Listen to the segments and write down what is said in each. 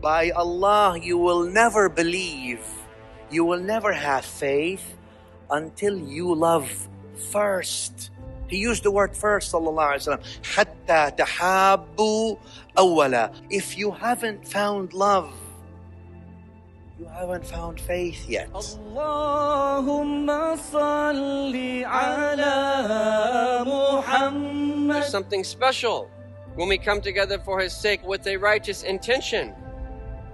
By Allah, you will never believe, you will never have faith until you love first. He used the word first, sallallahu alaihi wasallam. حَتَّى تَحَابُّوا أَوَّلًا. If you haven't found love, you haven't found faith yet. Allahumma salli ala Muhammad. There's something special when we come together for His sake with a righteous intention.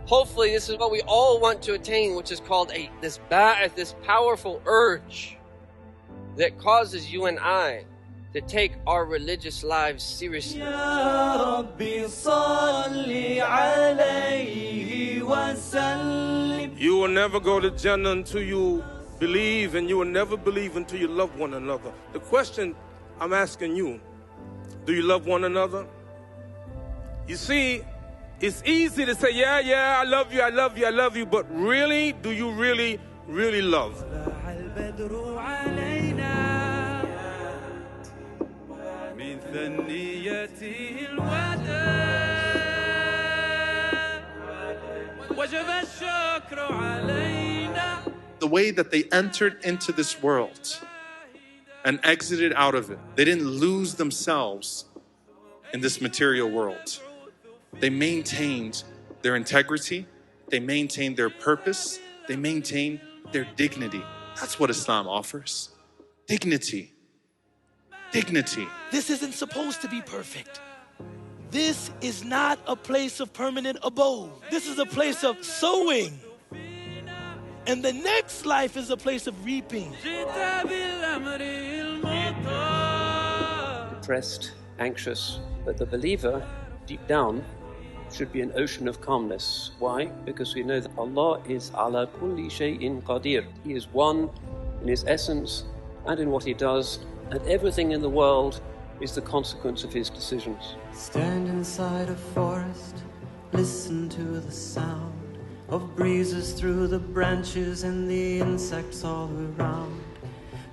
Hopefully this is what we all want to attain, which is called this ba'ath, this powerful urge that causes you and I to take our religious lives seriously. Ya Rabbi salli alayhi wa sallim. You will never go to Jannah until you believe, and you will never believe until you love one another. The question I'm asking you, do you love one another? You see, it's easy to say, yeah, I love you, I love you, I love you, but really, do you really love? The way that they entered into this world and exited out of it, they didn't lose themselves in this material world. They maintained their integrity, they maintained their purpose, they maintained their dignity. That's what Islam offers. Dignity. Dignity. This isn't supposed to be perfect. This is not a place of permanent abode. This is a place of sowing. And the next life is a place of reaping. Depressed, anxious, but the believer, deep down, should be an ocean of calmness. Why? Because we know that Allah is ala kulli shay'in qadir. He is one in His essence and in what He does, and everything in the world is the consequence of His decisions. Stand inside a forest, listen to the sound of breezes through the branches and the insects all around.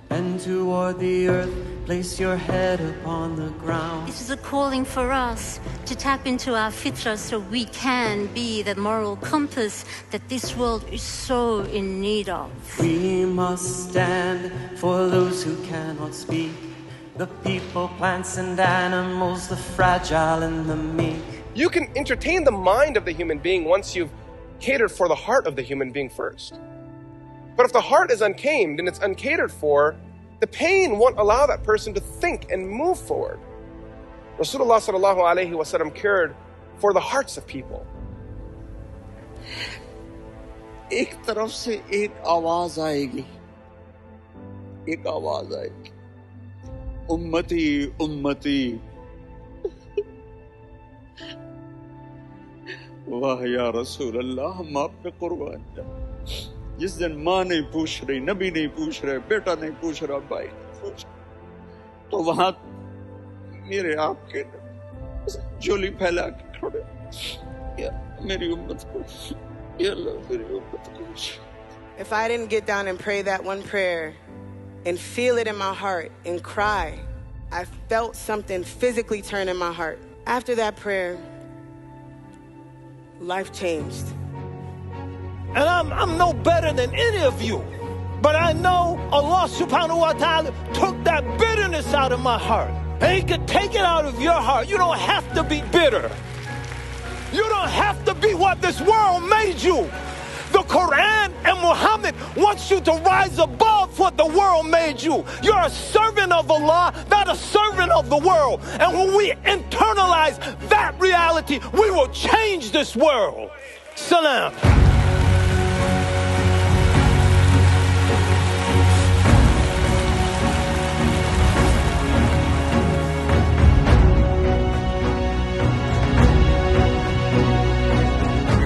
Bend toward the earth, place your head upon the ground. This is a calling for us to tap into our fitra so we can be the moral compass that this world is so in need of. We must stand for those who cannot speak, the people, plants and animals, the fragile and the meek. You can entertain the mind of the human being once you've catered for the heart of the human being first. But if the heart is untamed and it's uncatered for, the pain won't allow that person to think and move forward. Rasulullah sallallahu alaihi wasallam cared for the hearts of people. एक तरफ से एक आवाज आएगी, एक आवाज आएगी, उम्मती उम्मती, वाह या रसूल अल्लाह, हम आप पे कुर्बान जाए। जिस दिन माँ नहीं पूछ रही, नबी नहीं पूछ रहे, बेटा नहीं पूछ रहा, भाई नहीं पूछ रहा, तो वहां मेरे आपके झोली फैला के खड़े, या मेरी उम्मत को, या अल्लाह मेरी उम्मत को। If I didn't get down and pray that one prayer and feel it in my heart and cry, I felt something physically turn in my heart. After that prayer, life changed. And I'm no better than any of you. But I know Allah subhanahu wa ta'ala took that bitterness out of my heart. And He could take it out of your heart. You don't have to be bitter. You don't have to be what this world made you. The Quran and Muhammad wants you to rise above what the world made you. You're a servant of Allah, not a servant of the world. And when we internalize that reality, we will change this world. Salam.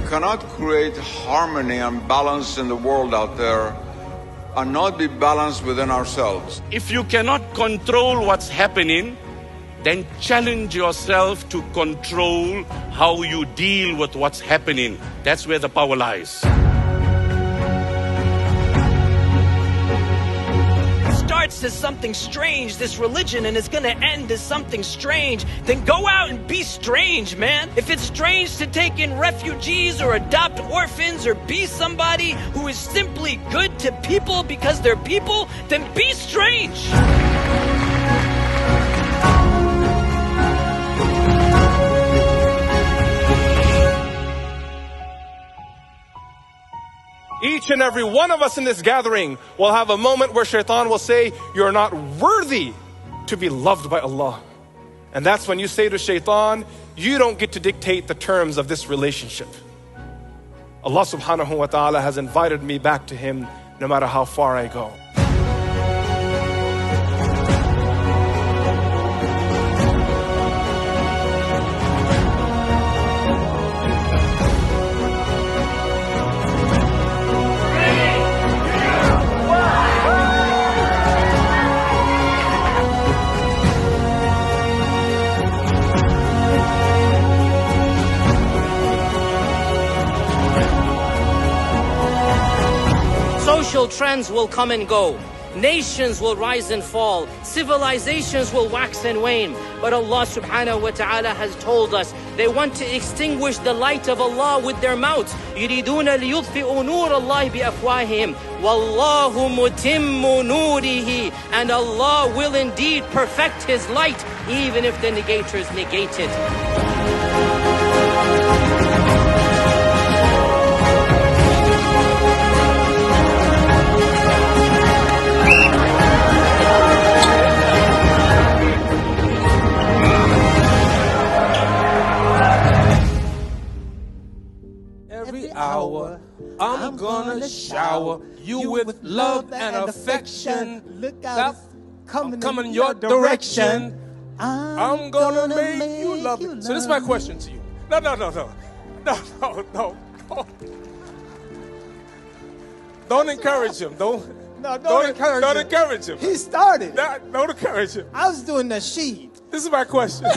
Cannot create harmony and balance in the world out there and not be balanced within ourselves. If you cannot control what's happening, then challenge yourself to control how you deal with what's happening. That's where the power lies. Start starts as something strange, this religion, and it's gonna end as something strange, then go out and be strange, man. If it's strange to take in refugees or adopt orphans or be somebody who is simply good to people because they're people, then be strange. Each and every one of us in this gathering will have a moment where Shaitan will say, you're not worthy to be loved by Allah. And that's when you say to Shaitan, you don't get to dictate the terms of this relationship. Allah subhanahu wa ta'ala has invited me back to Him no matter how far I go. Social trends will come and go. Nations will rise and fall. Civilizations will wax and wane. But Allah subhanahu wa ta'ala has told us they want to extinguish the light of Allah with their mouths. يُرِيدُونَ لِيُطْفِئُوا نُورَ اللَّهِ بِأَفْوَاهِهِمْ وَاللَّهُ مُتِمُّ نُورِهِ. And Allah will indeed perfect His light even if the negators negate it. Every hour, I'm gonna shower you with love and affection. Look out, coming your direction. I'm gonna make you love it. So this is my question to you. No. Don't encourage him. Don't encourage him. He started. Don't encourage him. I was doing the sheet. This is my question.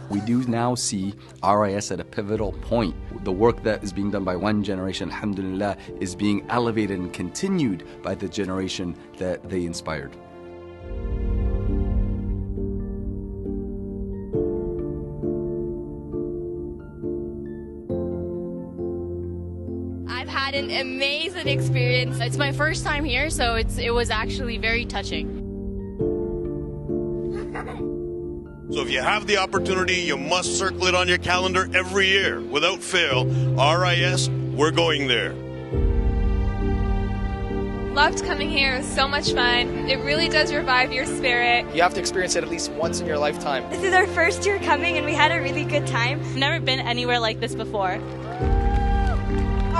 We do now see RIS at a pivotal point. The work that is being done by one generation, alhamdulillah, is being elevated and continued by the generation that they inspired. I've had an amazing experience. It's my first time here, so it was actually very touching. So if you have the opportunity, you must circle it on your calendar every year. Without fail, RIS, we're going there. Loved coming here. It was so much fun. It really does revive your spirit. You have to experience it at least once in your lifetime. This is our first year coming and we had a really good time. Never been anywhere like this before.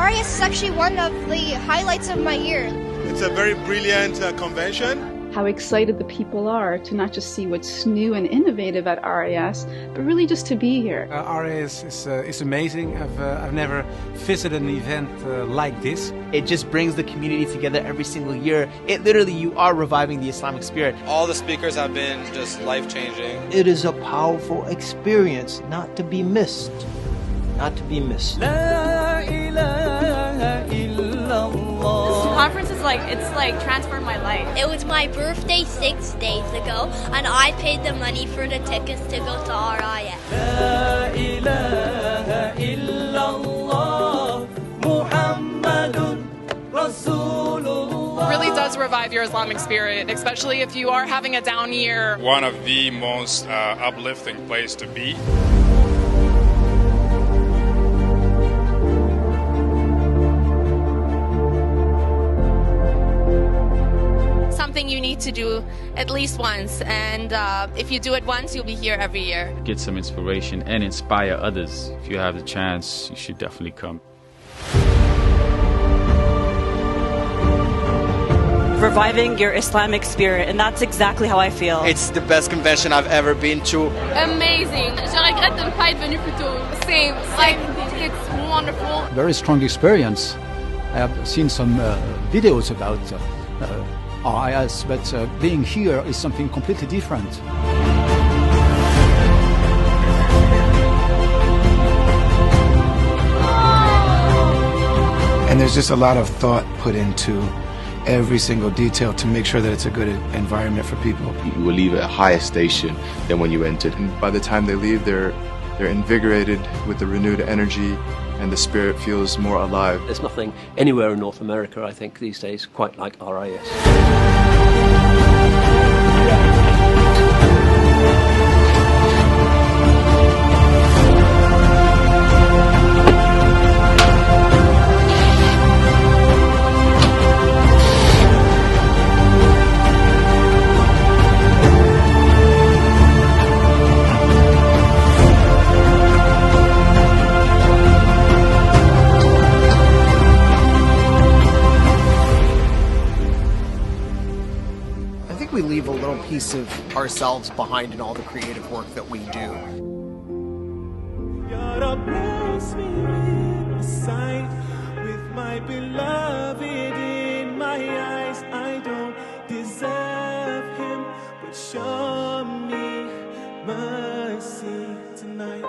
RIS is actually one of the highlights of my year. It's a very brilliant convention. How excited the people are to not just see what's new and innovative at RIS, but really just to be here. RIS is amazing. I've never visited an event like this. It just brings the community together every single year. It literally, you are reviving the Islamic spirit. All the speakers have been just life-changing. It is a powerful experience, not to be missed. Not to be missed. La ilaha illallah. This conference is it's transformed my life. It was my birthday 6 days ago, and I paid the money for the tickets to go to RIS. La ilaha illallah Muhammadun Rasulullah. Really does revive your Islamic spirit, especially if you are having a down year. One of the most uplifting places to be. Something you need to do at least once, and if you do it once, you'll be here every year. Get some inspiration and inspire others. If you have the chance, you should definitely come. Reviving your Islamic spirit, and that's exactly how I feel. It's the best convention I've ever been to. Amazing. Je regrette de ne pas être venu plus tôt. Same. It's wonderful. Very strong experience. I have seen some videos about RIS, but being here is something completely different. And there's just a lot of thought put into every single detail to make sure that it's a good environment for people. You will leave at a higher station than when you entered. And by the time they leave, they're invigorated with the renewed energy, and the spirit feels more alive. There's nothing anywhere in North America, I think, these days quite like RIS. We leave a little piece of ourselves behind in all the creative work that we do. God bless me with my sight, with my beloved in my eyes. I don't deserve him, but show me mercy tonight.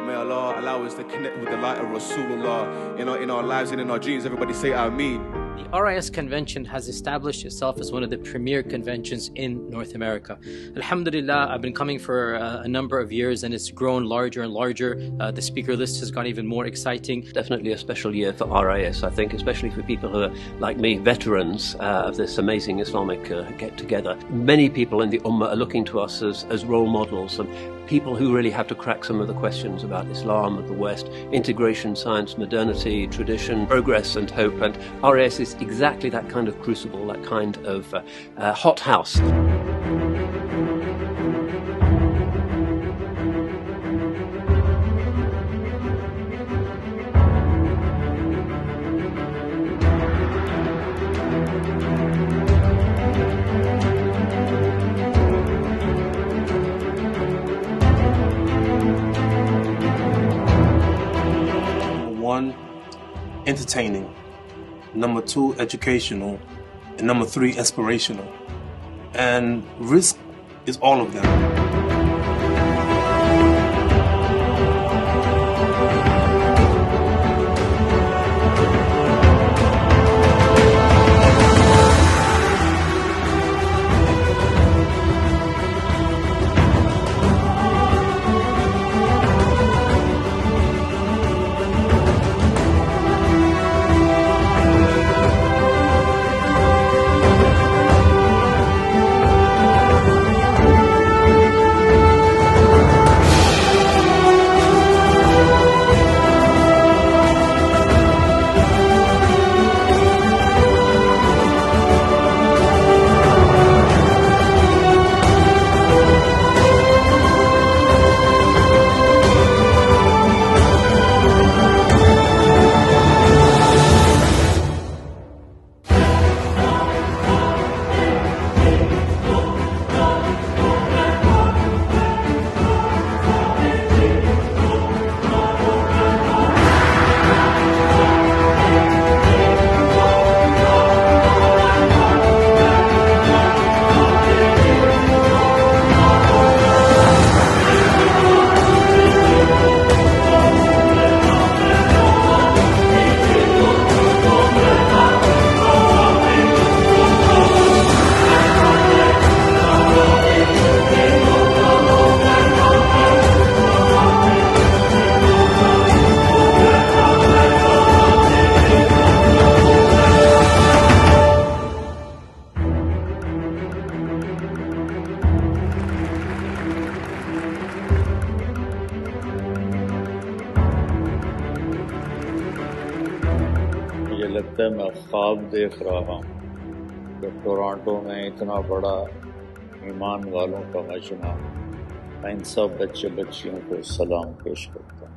May Allah allow us to connect with the light of Rasulullah in our lives and in our dreams. Everybody say Ameen. The RIS convention has established itself as one of the premier conventions in North America. Alhamdulillah, I've been coming for a number of years and it's grown larger and larger. The speaker list has got even more exciting. Definitely a special year for RIS, I think, especially for people who are, like me, veterans of this amazing Islamic get-together. Many people in the Ummah are looking to us as role models and people who really have to crack some of the questions about Islam of the West, integration, science, modernity, tradition, progress and hope. And RIS is exactly that kind of crucible, that kind of hot house. One, entertaining. Number 2, educational. And number 3, inspirational. And risk is all of them. लगता है मैं ख्वाब देख रहा हूँ कि Toronto में इतना बड़ा ईमान वालों का मजमा। मैं इन सब बच्चे बच्चियों को सलाम पेश करता हूँ।